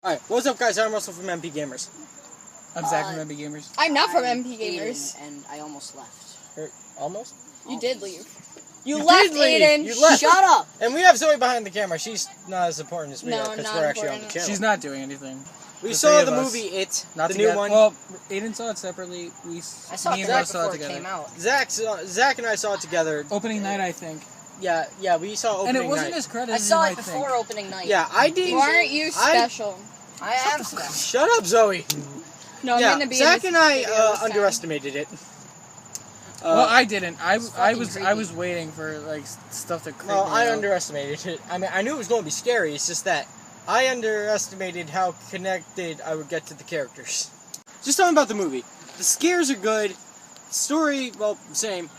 Alright, what's up guys, I'm Russell from MP Gamers. I'm Zach from MP Gamers. I'm not from MP Gamers. And I almost left. Almost? You did leave. You left, did leave. Aiden. You left. Shut up! And we have Zoe behind the camera. She's not as important as we No, are because not we're actually on the important. channel. She's not doing anything. We The saw three the of us. movie It, Not the together. new one. Well, Aiden saw it separately. I saw me it and right Russ saw it before it together. came out. Zach and I saw it together. Opening night, I think. Yeah, we saw opening And it wasn't night. as credited I as saw you it might before think. opening night. Yeah, I didn't. Why aren't you special? I am special. Shut up, Zoe. No, I'm Yeah, gonna be Zach in and this I video this time. underestimated it. Well, I didn't. I fucking was creepy. waiting for like stuff to creep Well, me I out. underestimated it. I mean, I knew it was going to be scary. It's just that I underestimated how connected I would get to the characters. Just talking about the movie. The scares are good. Story, well, same.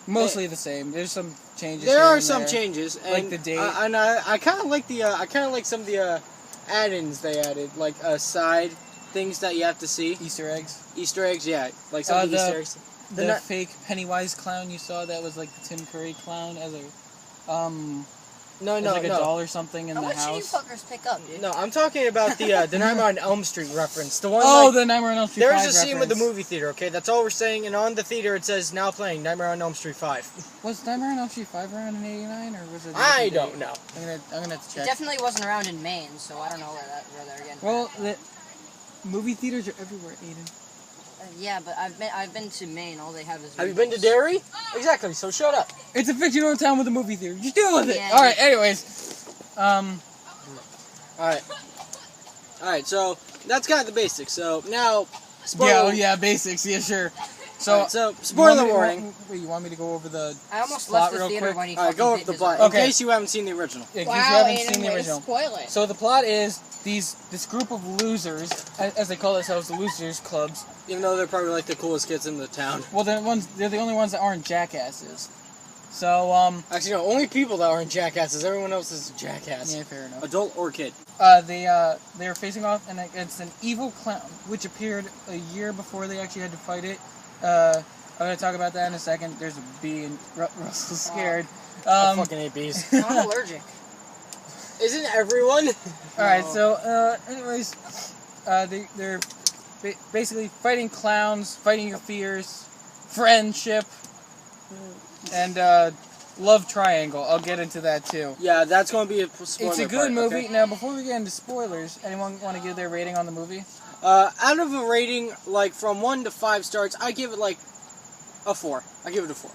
Mostly the same. There's some changes. There here are and some there. changes, and Like the date. I kind of like the I kind of like some of the add-ins they added, like side things that you have to see. Easter eggs. Easter eggs, yeah, like some of the Easter eggs. The They're not- fake Pennywise clown you saw that was like the Tim Curry clown as a No, as no, like a no. doll or something in How the much should you house. fuckers pick up, dude? No, I'm talking about the Nightmare on Elm Street reference. The one. Oh, like, the Nightmare on Elm Street there's 5 a scene with the reference. movie theater. Okay, that's all we're saying. And on the theater, it says now playing Nightmare on Elm Street 5. Was Nightmare on Elm Street 5 around in '89 or was it? a I different don't date? know. I'm gonna have to It check. definitely wasn't around in Maine, so I don't know where they're getting. Well, the movie theaters are everywhere, Aiden. Yeah, but I've been to Maine. All they have is. Have you been to movies. Derry? Exactly. So shut up. It's a fictional town with a movie theater. Just deal with it. Yeah. All right. Anyways, All right. So that's kind of the basics. So now, spoiler. yeah, basics. Yeah, sure. So, So you spoiler want me- warning. Wait, you want me to go over the I almost plot left the real theater quick? when he All right, fucking go bit over the his plot eye. Okay. in case you haven't seen the original. Yeah, in case Wow, you haven't Aiden, seen the way to original. spoil it. So the plot is this group of losers, as they call themselves, the Losers Clubs. Even though they're probably like the coolest kids in the town. Well, they're the only ones that aren't jackasses. So Actually, no. Only people that aren't jackasses. Everyone else is a jackass. yeah, fair enough. Adult or kid. They are facing off against an evil clown, which appeared a year before they actually had to fight it. I'm gonna talk about that in a second. There's a bee and Russell's scared. I fucking hate bees. I'm allergic. Isn't everyone? All right. So, anyways, they're basically fighting clowns, fighting your fears, friendship, and love triangle. I'll get into that too. Yeah, that's going to be a spoiler It's a good part, movie. okay? Now, before we get into spoilers, anyone want to give their rating on the movie? Out of a rating, like, from 1 to 5 stars, I give it, like, a 4. I give it a 4.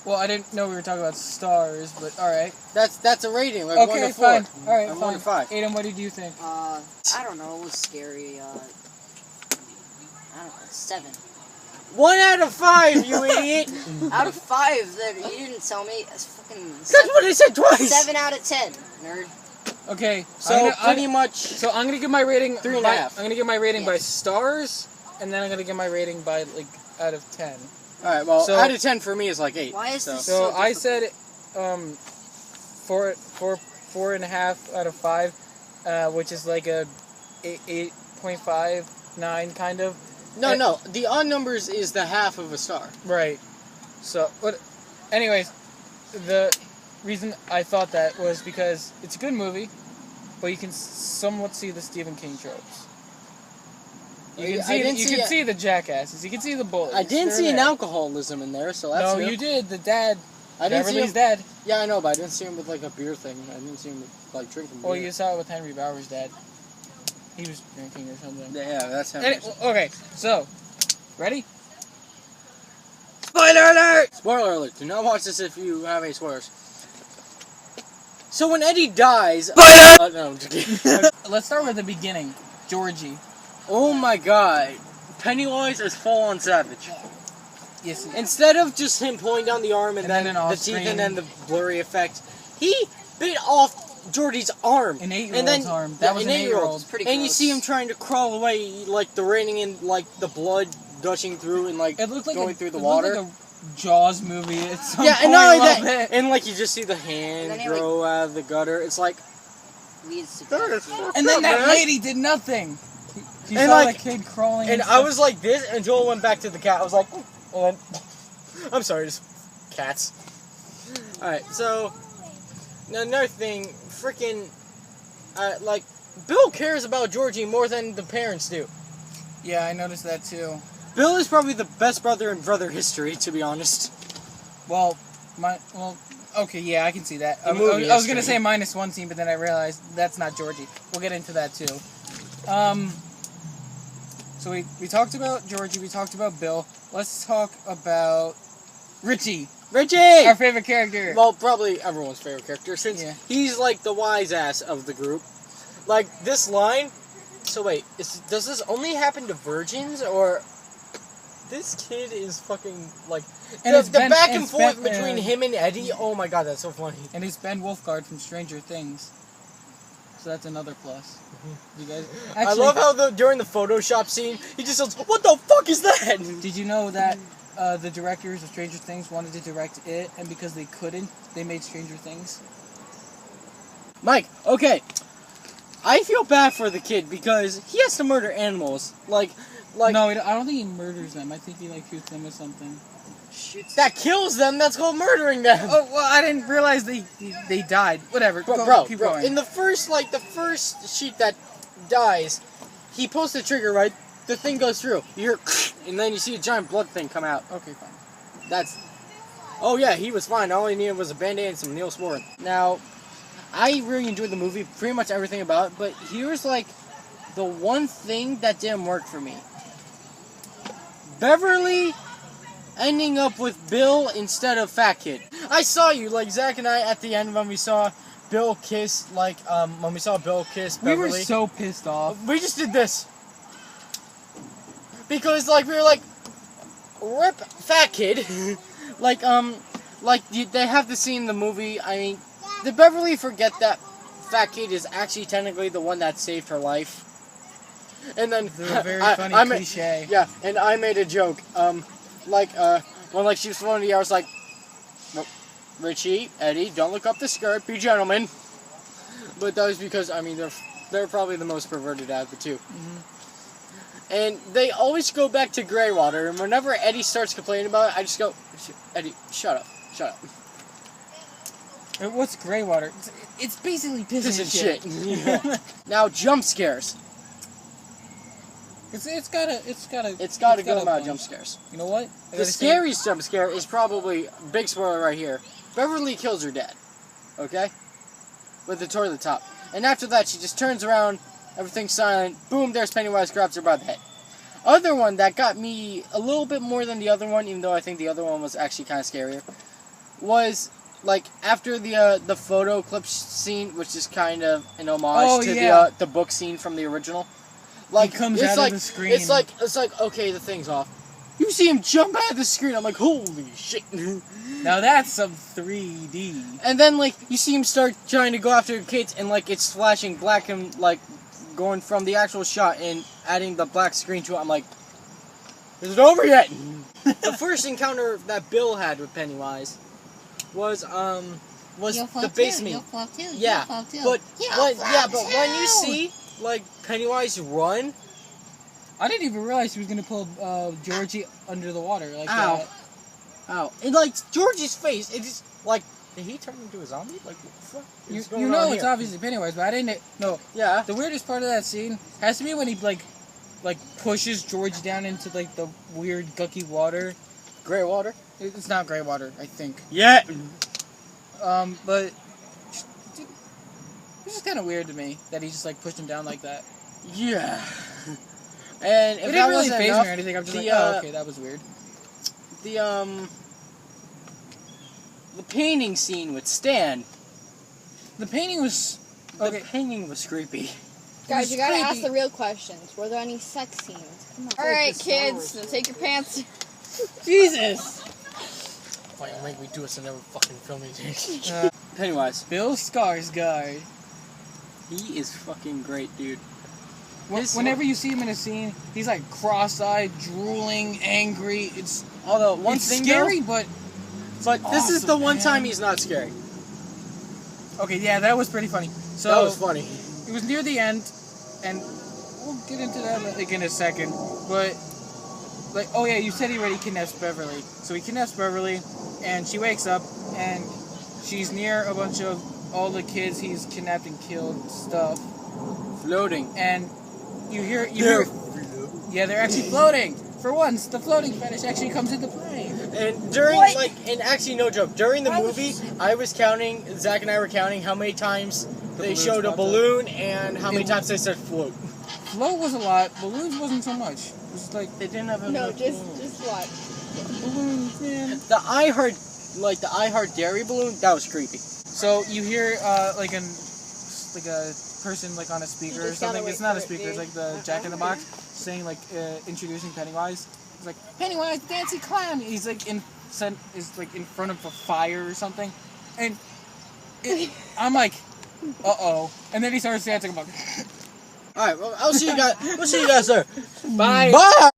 Well, I didn't know we were talking about stars, but all right. That's a rating, like 1 Okay, to 4. fine. All right, I'm fine. 1 to 5. Aiden, what did you think? I don't know. It was scary. I don't know. 7 1 out of 5, you idiot! out of 5. That you didn't tell me. It's fucking. That's what I said twice! 7 out of 10, nerd. Okay, So, I'm pretty much... So I'm gonna give my rating 3.5. I'm gonna give my rating by Yes. stars, and then I'm gonna give my rating by like out of 10. Alright, well, So- out of 10 for me is like 8. Why is so. this So so I difficult? said, 4.5 out of 5, which is like a 8.59 kind of. No, the odd numbers is the half of a star. Right. So, but, anyways, the reason I thought that was because it's a good movie, but you can somewhat see the Stephen King tropes. You can see the jackasses. You can see the bullies. I didn't They're see an there. alcoholism in there, so that's No, new. you did. The dad. I didn't see Beverly's him. dad. Yeah, I know, but I didn't see him with like a beer thing. I didn't see him with, like drinking beer. Well, you saw it with Henry Bauer's dad. He was drinking or something. Yeah, that's him. Okay, so, ready? Spoiler alert! Spoiler alert. Do not watch this if you have any spoilers. So when Eddie dies... Spoiler! No, I'm just kidding. Let's start with the beginning. Georgie. Oh my god. Pennywise is full on savage. Yes. Instead of just him pulling down the arm and, And then then an the off-screen- teeth and then the blurry effect, he bit off Geordie's arm. An 8-year-old's and then, arm. That was an an 8-year-old. 8-year-old. It's pretty And you gross. see him trying to crawl away, like the raining and like the blood gushing through and like It looked like going through the it water. Looked like a Jaws movie at some Yeah, point. and not only a little that, bit. and like you just see the And hand then he, grow out of the gutter. It's like, Leads to that death. is fucked And then up, that man. lady did nothing. You And, saw like- that kid crawling. And I stuff. was like this until it went back to the cat. I was like, and I'm sorry, just cats. Alright, so another thing, freaking, like, Bill cares about Georgie more than the parents do. Yeah, I noticed that too. Bill is probably the best brother in brother history, to be honest. Well, okay, yeah, I can see that. I movie was gonna history. say minus one scene, but then I realized that's not Georgie. We'll get into that too. So we talked about Georgie, we talked about Bill. Let's talk about Richie, Richie! our favorite character. Well, probably everyone's favorite character, since Yeah. he's like the wise ass of the group. Like, this line... So wait, does this only happen to virgins, or... This kid is fucking, like... And the it's Ben- back and and it's forth Ben- between him and Eddie, oh my god, that's so funny. And it's Ben Wolfgard from Stranger Things. So that's another plus. You guys, I actually, love how during the Photoshop scene, he just says, "What the fuck is that?" Did you know that the directors of Stranger Things wanted to direct it, and because they couldn't, they made Stranger Things? Mike, okay. I feel bad for the kid because he has to murder animals. Like, No, I don't think he murders them. I think he like shoots them with something. that kills them. That's called murdering them. Oh well, I didn't realize they died. Whatever. Keep going. In the first sheep that dies, he pulls the trigger, right? The thing goes through. You hear, and then you see a giant blood thing come out. Okay, fine. That's... Oh yeah, he was fine. All he needed was a Band-Aid and some Neosporin. Now, I really enjoyed the movie, pretty much everything about it, but here's like the one thing that didn't work for me. Beverly ending up with Bill instead of Fat Kid. I saw you, like Zach and I, at the end when we saw Bill kiss, when we saw Bill kiss Beverly. We were so pissed off. We just did this. Because, like, we were like, rip Fat Kid. They have the scene in the movie. I mean, did Beverly forget that Fat Kid is actually technically the one that saved her life? And then, The very funny cliche. Yeah, and I made a joke. When, she was throwing the air, I was like, Richie, Eddie, don't look up the skirt, be gentlemen. But that was because, I mean, they're probably the most perverted out of the two. Mm-hmm. And they always go back to Greywater, and whenever Eddie starts complaining about it, I just go, Eddie, shut up. What's Greywater? It's basically This pissing is shit. Yeah. Now, jump scares. It's gotta Go about bunch. jump scares. You know what? I The gotta say- scariest jump scare is probably, big spoiler right here, Beverly kills her dad. Okay? With the toilet top. And after that, she just turns around, everything's silent, boom, there's Pennywise, grabs her by the head. Other one that got me a little bit more than the other one, even though I think the other one was actually kind of scarier, was, like, after the photo clip scene, which is kind of an homage to the book scene from the original. Like, He comes it's out like, of the screen. It's like, okay, the thing's off. You see him jump out of the screen, I'm like, holy shit. Now that's some 3D. And then, like, you see him start trying to go after the kids, and, like, it's flashing black and, like, going from the actual shot and adding the black screen to it. I'm like, is it over yet? The first encounter that Bill had with Pennywise was the basement. Yeah, but when you see, like, Pennywise run, I didn't even realize he was gonna pull Georgie under the water like Ow. that. Ow. And, like, George's face, it just, like, did he turn into a zombie? Like, what the fuck is going You know on it's here? obviously Pennywise, but I didn't know. Yeah. The weirdest part of that scene has to be when he like pushes George down into like the weird gucky water. Gray water? It's not gray water, I think. Yeah. But it's just kind of weird to me that he just like pushed him down like that. Yeah. And if It that didn't really wasn't faze me enough, or anything. I'm just the, like, oh, okay, that was weird. The painting scene with Stan. The painting was The painting was creepy. Guys, you gotta ask creepy. the real questions. Were there any sex scenes? Come on. Alright, kids, now take your pants. Jesus. Why you make me do this and never fucking film it? Pennywise. Bill Skarsgård. He is fucking great, dude. Whenever you see him in a scene, he's like cross-eyed, drooling, angry. It's Although, one it's thing scary, though, but this is the awesome, one man. time he's not scary. okay, yeah, that was pretty funny. So That was funny. it was near the end, and we'll get into that like in a second. But like, oh yeah, you said he already kidnaps Beverly. So he kidnaps Beverly, and she wakes up, and she's near a bunch of all the kids he's kidnapped and killed stuff Floating. and you hear, yeah, they're actually floating. For once, the floating fetish actually comes into play. And during, What? and actually, no joke, during the I was- movie, I was counting, Zach and I were counting how many times they balloons showed a popped up. balloon and how many It- times they said float. Float was a lot. Balloons wasn't so much. It was like They didn't have No, enough just balloons. watch. balloons, man. The I Heart Dairy balloon, that was creepy. So you hear like a person like on a speaker or just gotta something. wait It's not for a it, speaker. It's dude. like the Jack in the Box saying like introducing Pennywise. It's like Pennywise, the dancing clown. He's like in front of a fire or something, and I'm like, uh-oh. And then he starts dancing. I'm like, Alright, well, I'll see you guys. We'll see you guys there. bye. Bye!